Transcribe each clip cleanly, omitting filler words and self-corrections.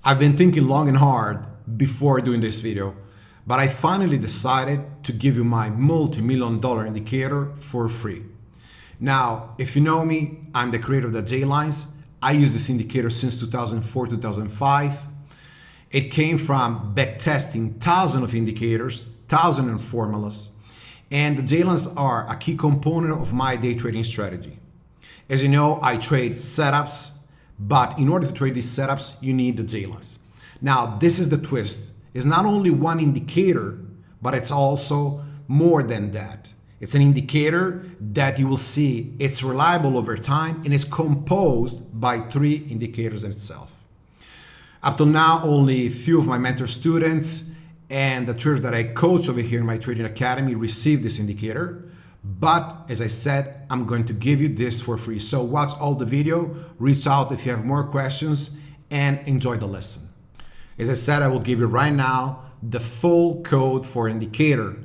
I've been thinking long and hard before doing this video, but I finally decided to give you my multi-million-dollar indicator for free. Now, if you know me, I'm the creator of the J lines. I use this indicator since 2004, 2005. It came from backtesting thousands of indicators, thousands of formulas, and the J lines are a key component of my day trading strategy. As you know, I trade setups, but in order to trade these setups, you need the J lines. Now, this is the twist. It's not only one indicator, but it's also more than that. It's an indicator that you will see it's reliable over time and is composed by 3 indicators in itself. Up till now, only a few of my mentor students and the traders that I coach over here in my trading academy receive this indicator. But as I said, I'm going to give you this for free. So watch all the video, reach out if you have more questions, and enjoy the lesson. As I said, I will give you right now the full code for indicator.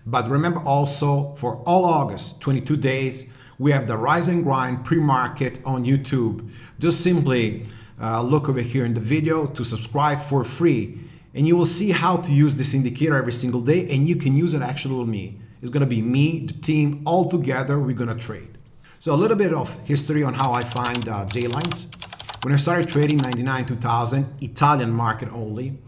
But remember also, for all August, 22 days, we have the Rise and Grind pre-market on YouTube. Just simply look over here in the video to subscribe for free. And you will see how to use this indicator every single day, and you can use it actually with me. It's gonna be me, the team, all together, we're gonna trade. So a little bit of history on how I find J lines. When I started trading 99, 2000, Italian market only,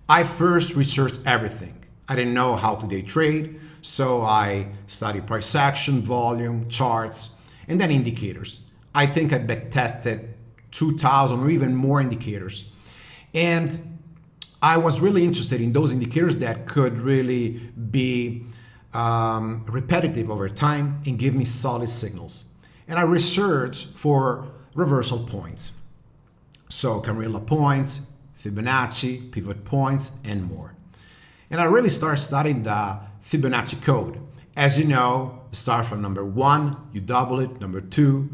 I first researched everything. I didn't know how to day trade, so I studied price action, volume, charts, and then indicators. I think I backtested 2,000 or even more indicators. And I was really interested in those indicators that could really be repetitive over time and give me solid signals. And I researched for reversal points. So Carrilla points, Fibonacci, pivot points, and more. And I really started studying the Fibonacci code. As you know, you start from number 1, you double it, number 2,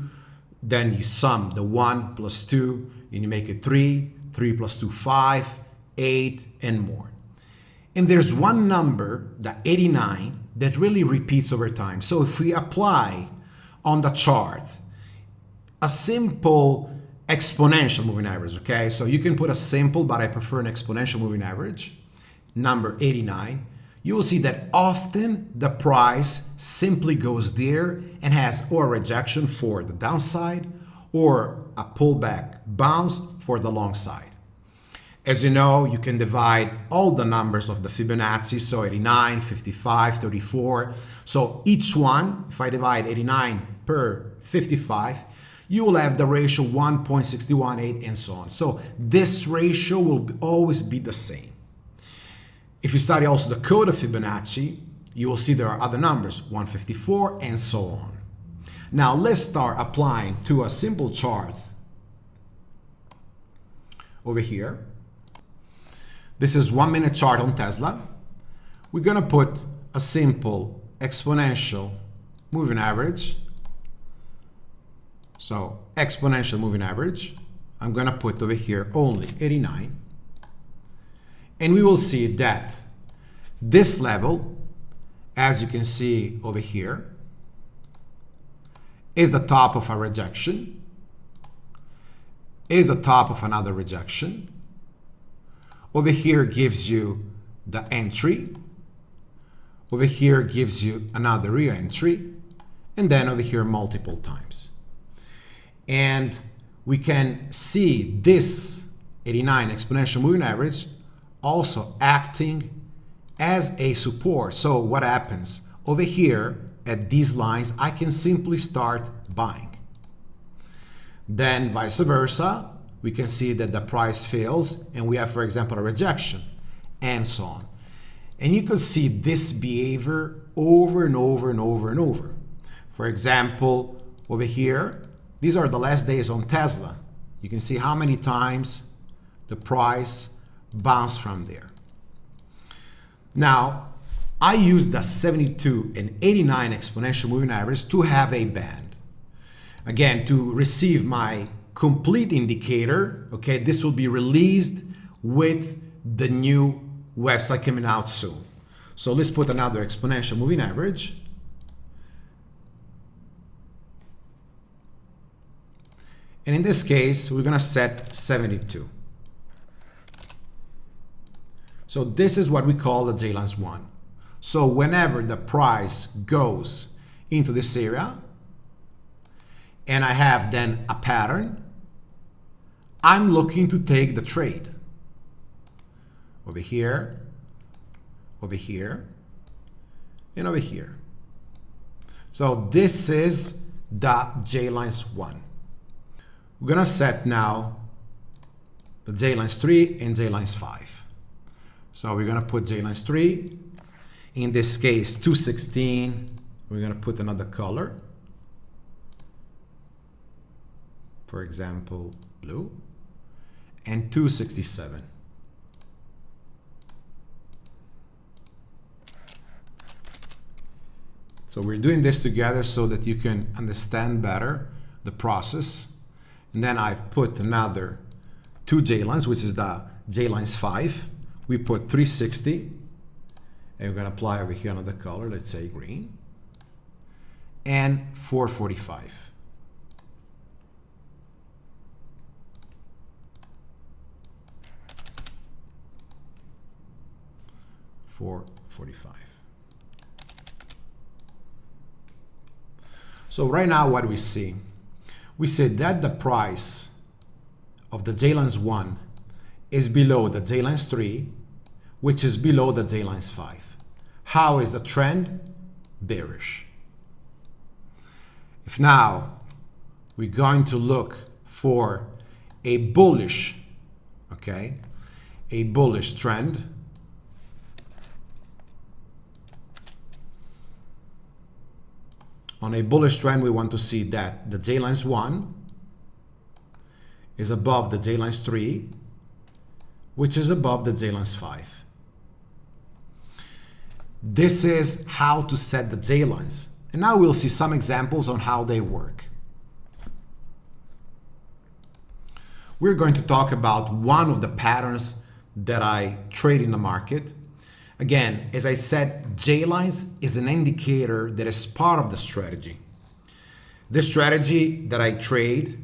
then you sum the 1 plus 2, and you make it 3, 3 plus 2, 5, 8, and more. And there's one number, the 89, that really repeats over time. So if we apply on the chart a simple exponential moving average, okay? So you can put a simple, but I prefer an exponential moving average, number 89, you will see that often the price simply goes there and has or a rejection for the downside or a pullback bounce for the long side. As you know, you can divide all the numbers of the Fibonacci, so 89, 55, 34. So each one, if I divide 89 per 55, you will have the ratio 1.618 and so on. So this ratio will always be the same. If you study also the code of Fibonacci, you will see there are other numbers, 154 and so on. Now let's start applying to a simple chart over here. This is 1 minute chart on Tesla. We're gonna put a simple exponential moving average. So exponential moving average, I'm gonna put over here only 89. And we will see that this level, as you can see over here, is the top of a rejection, is the top of another rejection. Over here gives you the entry. Over here gives you another re-entry. And then over here multiple times. And we can see this 89 exponential moving average also acting as a support. So what happens? Over here at these lines, I can simply start buying. Then vice versa, we can see that the price fails and we have, for example, a rejection and so on. And you can see this behavior over and over and over and over. For example, over here, these are the last days on Tesla. You can see how many times the price bounced from there. Now, I use the 72 and 89 exponential moving average to have a band. Again, to receive my complete indicator, okay, this will be released with the new website coming out soon. So let's put another exponential moving average. And in this case, we're gonna set 72. So this is what we call the J-lines 1. So whenever the price goes into this area and I have then a pattern, I'm looking to take the trade over here, over here, and over here. So this is the J-lines 1. We're gonna set now the J-lines 3 and J-lines 5. So we're gonna put J-lines 3, in this case 216, we're gonna put another color, for example blue, and 267. So we're doing this together so that you can understand better the process. And then I've put another 2 J-lines, which is the J-lines 5. We put 360, and we're gonna apply over here another color, let's say green, and 445. So right now what we see? We say that the price of the J-lines 1 is below the J-lines 3, which is below the J-lines 5. How is the trend? Bearish. If now we're going to look for a bullish, okay, a bullish trend, on a bullish trend, we want to see that the J-lines 1 is above the J-lines 3, which is above the J-lines 5. This is how to set the J-lines. And now we'll see some examples on how they work. We're going to talk about one of the patterns that I trade in the market. Again, as I said, J-lines is an indicator that is part of the strategy. This strategy that I trade,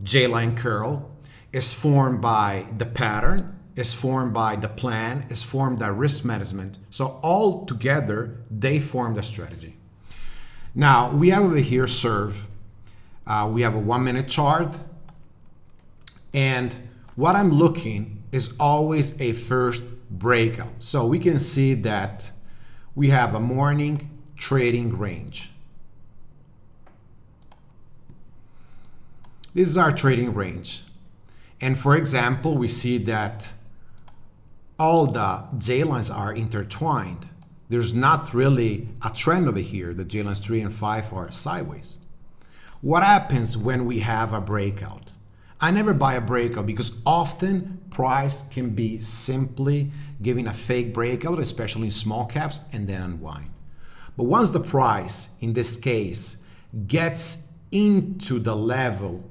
J-line curl, is formed by the pattern, is formed by the plan, is formed by risk management. So all together, they form the strategy. Now, we have over here serve. We have a 1-minute chart. And what I'm looking is always a first breakout. So we can see that we have a morning trading range. This is our trading range. And for example, we see that all the J-lines are intertwined. There's not really a trend over here. The J-lines 3 and 5 are sideways. What happens when we have a breakout? I never buy a breakout because often price can be simply giving a fake breakout, especially in small caps, and then unwind. But once the price, in this case, gets into the level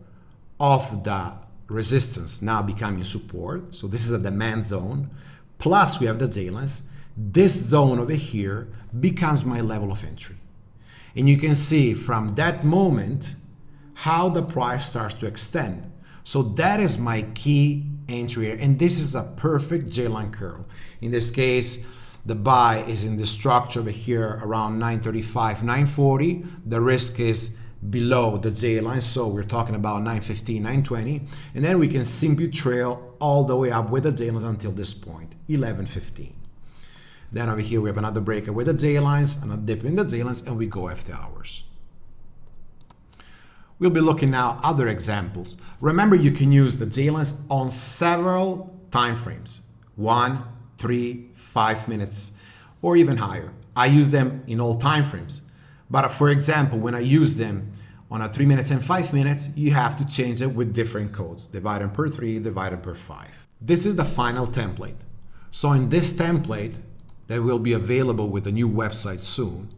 of the resistance, now becoming support, so this is a demand zone, plus we have the J-lines, this zone over here becomes my level of entry. And you can see from that moment how the price starts to extend. So that is my key entry here, and this is a perfect J-line curl. In this case, the buy is in the structure over here around 935, 940. The risk is below the J-line, so we're talking about 915, 920, and then we can simply trail all the way up with the J-lines until this point, 1115. Then over here we have another breaker with the J-lines, another dip in the J-lines, and we go after hours. We'll be looking now at other examples. Remember, you can use the J-lines on several time frames, 1, 3, 5 minutes, or even higher. I use them in all time frames. But for example, when I use them on a 3 minutes and 5 minutes, you have to change it with different codes, divided per 3, divided per 5. This is the final template. So in this template that will be available with the new website soon,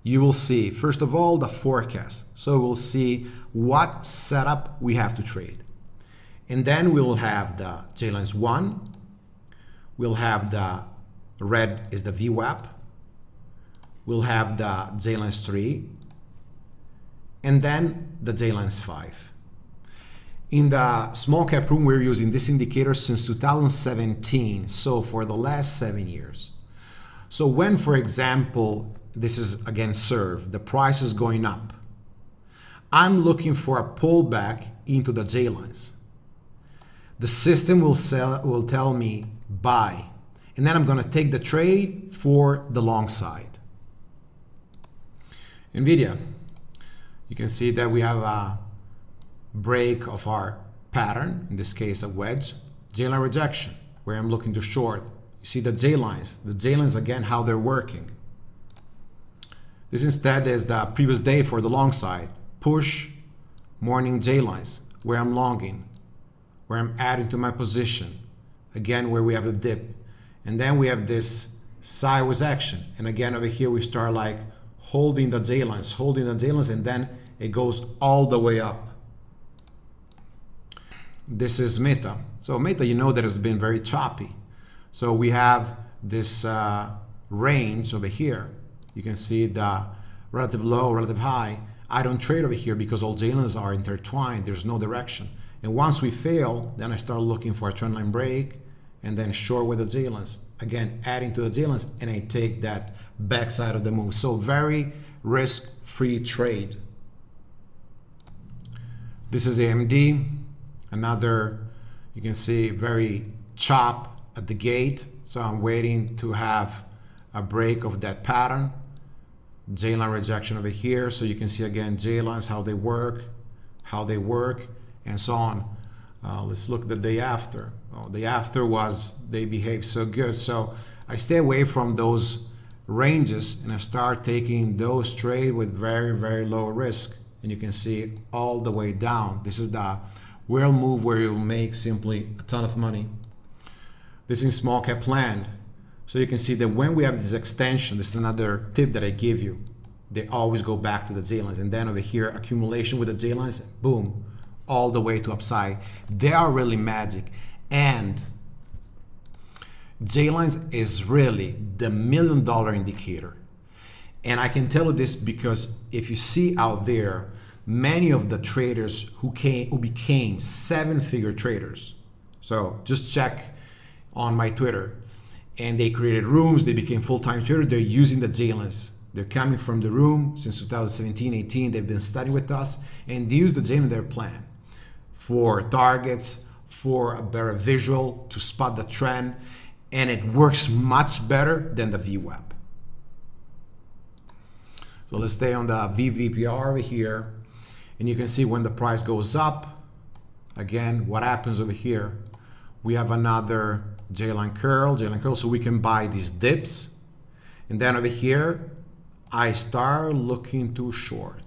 you will see, first of all, the forecast. So we'll see what setup we have to trade. And then we'll have the J-lines 1. We'll have the red is the VWAP. We'll have the J-lines 3. And then the J-lines 5. In the small cap room, we're using this indicator since 2017, so for the last 7 years. So when, for example, this is again serve, the price is going up, I'm looking for a pullback into the J lines. The system will tell me buy, and then I'm going to take the trade for the long side. NVIDIA, you can see that we have a break of our pattern, in this case a wedge, J line rejection, where I'm looking to short. You see the J lines again, how they're working. This instead is the previous day for the long side, push, morning J lines, where I'm longing, where I'm adding to my position, again where we have the dip, and then we have this sideways action, and again over here we start like holding the J lines, and then it goes all the way up. This is Meta. So Meta, you know that it's been very choppy. So we have this range over here. You can see the relative low, relative high. I don't trade over here because all J lines are intertwined. There's no direction. And once we fail, then I start looking for a trendline break and then short with the J lines. Again, adding to the J lines, and I take that backside of the move. So very risk-free trade. This is AMD. Another, you can see, very chop at the gate. So I'm waiting to have a break of that pattern. J line rejection over here. So you can see again J lines, how they work, and so on. Let's look at the day after. Oh, the after was, they behaved so good. So I stay away from those ranges and I start taking those trades with very, very low risk. And you can see all the way down. This is the whale move where you'll make simply a ton of money. This is small cap land. So you can see that when we have this extension, this is another tip that I give you. They always go back to the J lines, and then over here, accumulation with the J lines, boom, all the way to upside. They are really magic. And J lines is really the $1 million indicator. And I can tell you this because if you see out there, many of the traders who became 7-figure traders. So just check on my Twitter, and they created rooms, they became full-time traders, they're using the J lines. They're coming from the room since 2017, 18, they've been studying with us, and they use the J line in their plan for targets, for a better visual, to spot the trend, and it works much better than the VWAP. So let's stay on the VVPR over here. And you can see when the price goes up, again, what happens over here? We have another J-line curl, so we can buy these dips. And then over here, I start looking to short.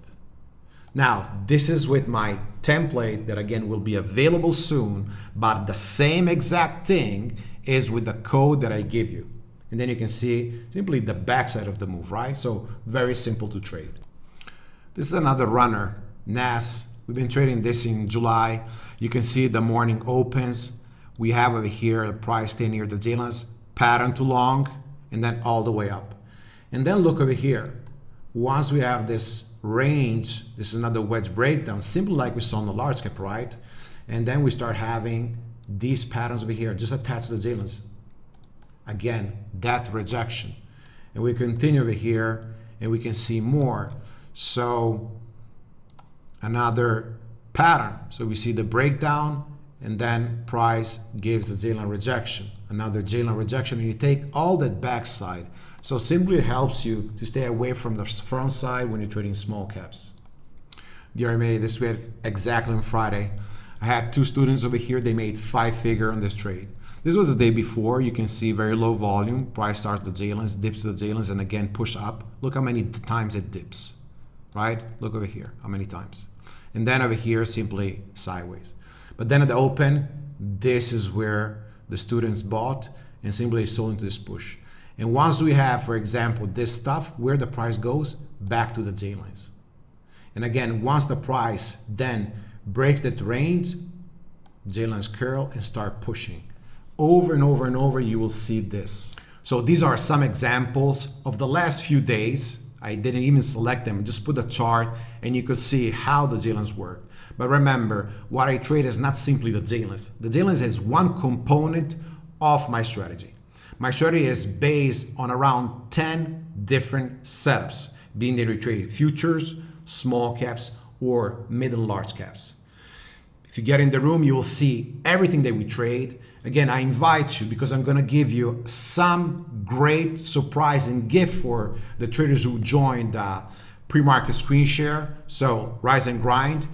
Now, this is with my template that again will be available soon, but the same exact thing is with the code that I give you. And then you can see simply the backside of the move, right? So very simple to trade. This is another runner. NAS, we've been trading this in July. You can see the morning opens. We have over here the price stay near the J lines, pattern to long, and then all the way up. And then look over here. Once we have this range, this is another wedge breakdown, simply like we saw in the large cap, right? And then we start having these patterns over here, just attached to the J lines. Again, that rejection. And we continue over here, and we can see more. So another pattern. So we see the breakdown, and then price gives a J-line rejection, another J-line rejection, and you take all that backside. So simply it helps you to stay away from the front side when you're trading small caps. The RMA, this we had exactly on Friday. I had 2 students over here, they made 5-figure on this trade. This was the day before. You can see very low volume, price starts the J-lines, dips to the J-lines, and again push up. Look how many times it dips, right? Look over here, how many times. And then over here, simply sideways. But then at the open, this is where the students bought and simply sold into this push. And once we have, for example, this stuff, where the price goes, back to the J lines. And again, once the price then breaks that range, J lines curl and start pushing. Over and over and over, you will see this. So these are some examples of the last few days. I didn't even select them, just put a chart and you could see how the J lines work. But remember, what I trade is not simply the dailies. The dailies is one component of my strategy. My strategy is based on around 10 different setups, being that we trade futures, small caps, or mid and large caps. If you get in the room, you will see everything that we trade. Again, I invite you because I'm going to give you some great surprising gift for the traders who joined pre-market screen share. So rise and grind,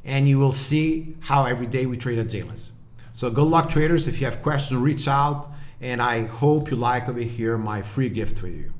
and you will see how every day we trade at dailies. So good luck, traders. If you have questions, reach out, and I hope you like over here my free gift for you.